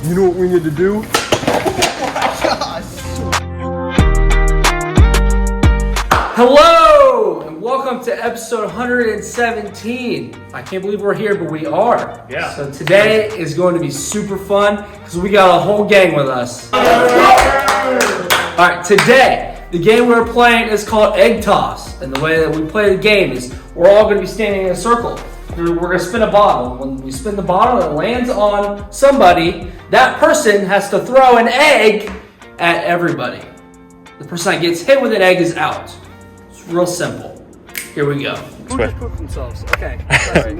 You know what we need to do? Hello, and welcome to episode 117. I can't believe we're here, but we are. Yeah. So today is going to be super fun because we got a whole gang with us. All right, today, the game we're playing is called Egg Toss. And the way that we play the game is we're all going to be standing in a circle. We're going to spin a bottle. When we spin the bottle and it lands on somebody, that person has to throw an egg at everybody. The person that gets hit with an egg is out. It's real simple. Here we go. Who just pooped themselves? Okay. Sorry.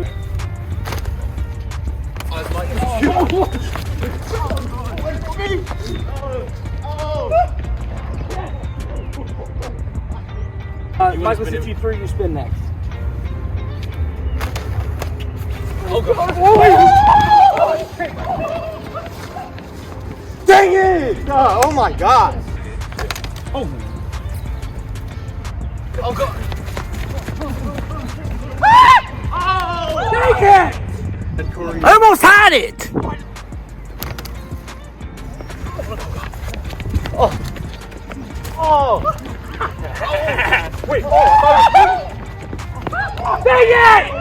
Michael, since you threw, you spin next. Oh God! Dang it! Oh my God! Oh God! Oh! Dang it! I almost had it! Oh! Wait! Dang it!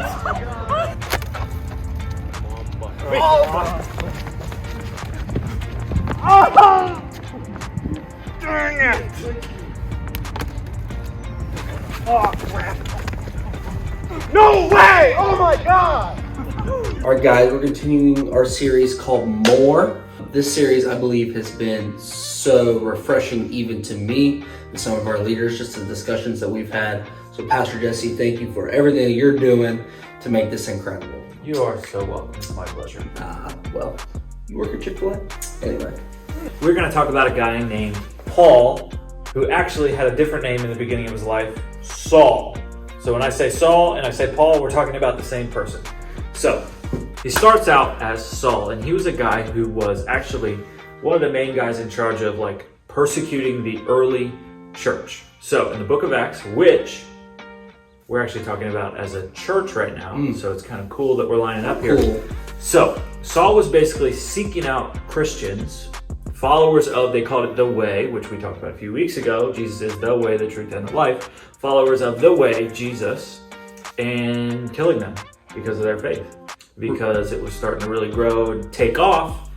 Dang it! Oh crap! No way! Oh my God! Alright guys, we're continuing our series called More. This series, I believe, has been so refreshing even to me and some of our leaders, just the discussions that we've had. So Pastor Jesse, thank you for everything that you're doing to make this incredible. You are so welcome. It's my pleasure. Well, you work at Chick-fil-A? Anyway. We're going to talk about a guy named Paul, who actually had a different name in the beginning of his life, Saul. So when I say Saul and I say Paul, we're talking about the same person. So he starts out as Saul, and he was a guy who was actually one of the main guys in charge of persecuting the early church. So in the book of Acts, which we're actually talking about as a church right now, so it's kind of cool that we're lining up here. Cool. So Saul was basically seeking out Christians, followers of, they called it the way, which we talked about a few weeks ago. Jesus is the way, the truth, and the life. Followers of the way, Jesus, and killing them because of their faith, because it was starting to really grow and take off.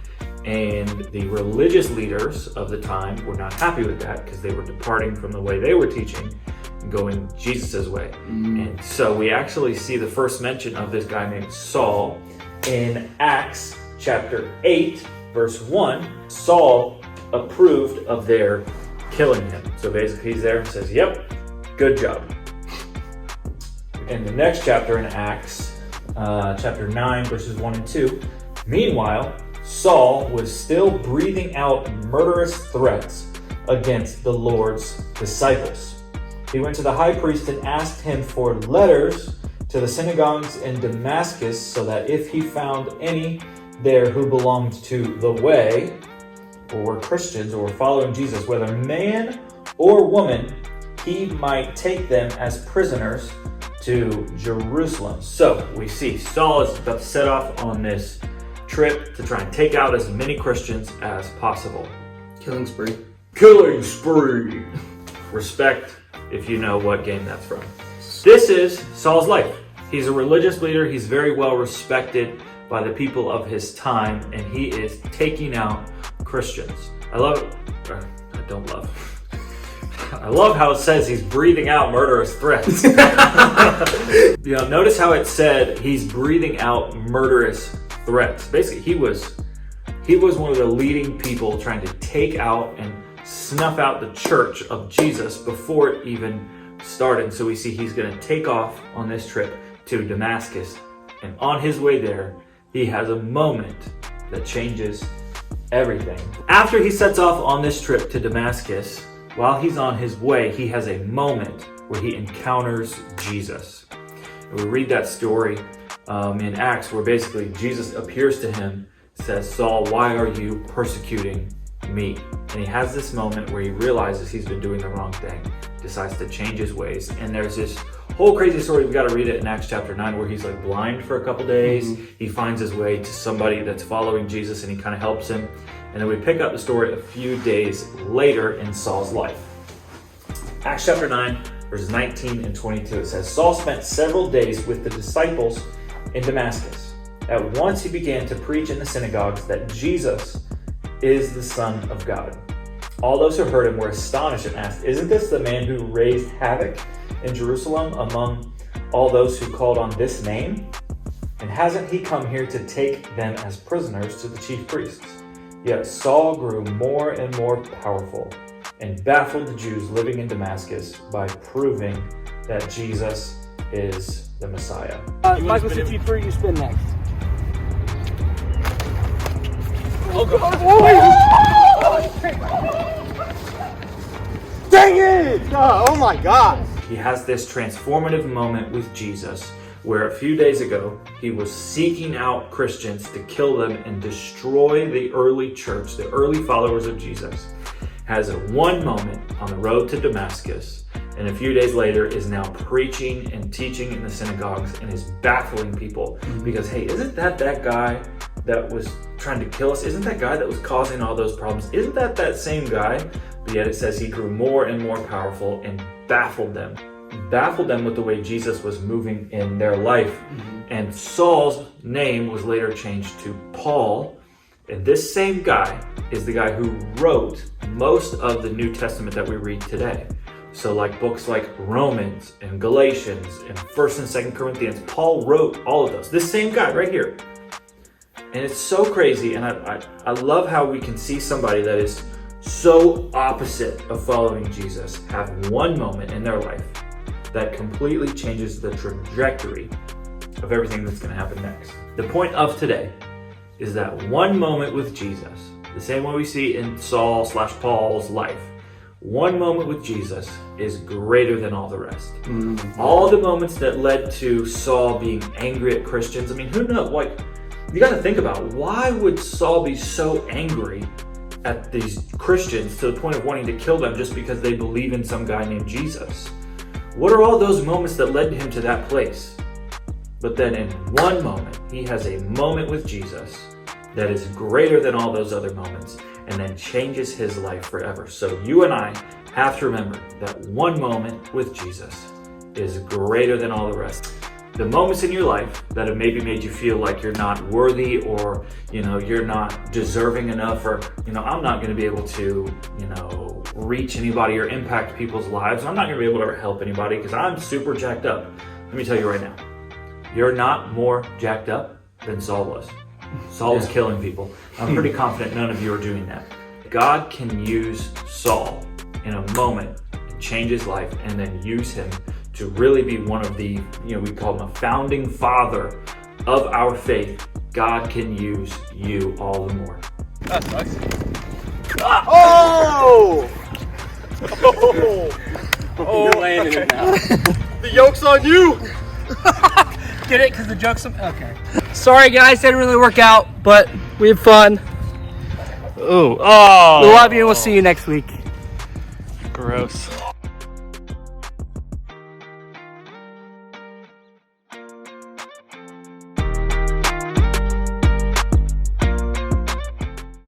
And the religious leaders of the time were not happy with that because they were departing from the way they were teaching and going Jesus' way. And so we actually see the first mention of this guy named Saul in Acts chapter 8, verse 1. Saul approved of their killing him. So basically he's there and says, yep, good job. In the next chapter in Acts, chapter 9, verses 1 and 2, meanwhile, Saul was still breathing out murderous threats against the Lord's disciples. He went to the high priest and asked him for letters to the synagogues in Damascus so that if he found any there who belonged to the way, or were Christians or were following Jesus, whether man or woman, he might take them as prisoners to Jerusalem. So we see Saul is about to set off on this trip to try and take out as many Christians as possible. Killing spree. Killing spree. Respect if you know what game that's from. This is Saul's life. He's a religious leader. He's very well respected by the people of his time, and he is taking out Christians. I love how it says he's breathing out murderous threats. Notice how it said he's breathing out murderous threats. Basically, he was one of the leading people trying to take out and snuff out the church of Jesus before it even started. So we see he's going to take off on this trip to Damascus, and on his way there, he has a moment that changes everything. After he sets off on this trip to Damascus, while he's on his way, he has a moment where he encounters Jesus. And we read that story in Acts where basically Jesus appears to him, says, Saul, why are you persecuting me? And he has this moment where he realizes he's been doing the wrong thing, decides to change his ways, and there's this Whole crazy story. We got to read it in Acts chapter 9, where he's like blind for a couple days. He finds his way to somebody that's following Jesus, and he kind of helps him. And then we pick up the story a few days later in Saul's life. Acts chapter 9, verses 19 and 22. It says, Saul spent several days with the disciples in Damascus. At once he began to preach in the synagogues that Jesus is the Son of God. All those who heard him were astonished and asked, "Isn't this the man who raised havoc in Jerusalem among all those who called on this name? And hasn't he come here to take them as prisoners to the chief priests?" Yet Saul grew more and more powerful and baffled the Jews living in Damascus by proving that Jesus is the Messiah. Michael, 63, you spin next. Dang it! Oh my God! He has this transformative moment with Jesus where a few days ago he was seeking out Christians to kill them and destroy the early church, the early followers of Jesus. Has a one moment on the road to Damascus, and a few days later is now preaching and teaching in the synagogues and is baffling people because, hey, isn't that guy that was trying to kill us? Isn't that guy that was causing all those problems? Isn't that same guy? But yet it says he grew more and more powerful and baffled them with the way Jesus was moving in their life. And Saul's name was later changed to Paul. And this same guy is the guy who wrote most of the New Testament that we read today. So like books like Romans and Galatians and 1st and 2nd Corinthians, Paul wrote all of those. This same guy right here. And it's so crazy, and I love how we can see somebody that is so opposite of following Jesus have one moment in their life that completely changes the trajectory of everything that's going to happen next. The point of today is that one moment with Jesus, the same way we see in Saul/Paul's life, one moment with Jesus is greater than all the rest. All the moments that led to Saul being angry at Christians, I mean, who knows? Like, you got to think about, why would Saul be so angry at these Christians to the point of wanting to kill them just because they believe in some guy named Jesus? What are all those moments that led him to that place? But then in one moment, he has a moment with Jesus that is greater than all those other moments and then changes his life forever. So you and I have to remember that one moment with Jesus is greater than all the rest. The moments in your life that have maybe made you feel like you're not worthy, or, you're not deserving enough, or, I'm not going to be able to, reach anybody or impact people's lives. I'm not going to be able to help anybody because I'm super jacked up. Let me tell you right now, you're not more jacked up than Saul was. Saul was killing people. I'm pretty confident none of you are doing that. God can use Saul in a moment and change his life, and then use him to really be one of the, we call him a founding father of our faith. God can use you all the more. That sucks. Oh! Oh! You're landing it now. The yoke's on you! Get it? Because the joke's okay. Sorry guys, didn't really work out, but we had fun. Oh! We love you, and we'll see you next week. Gross.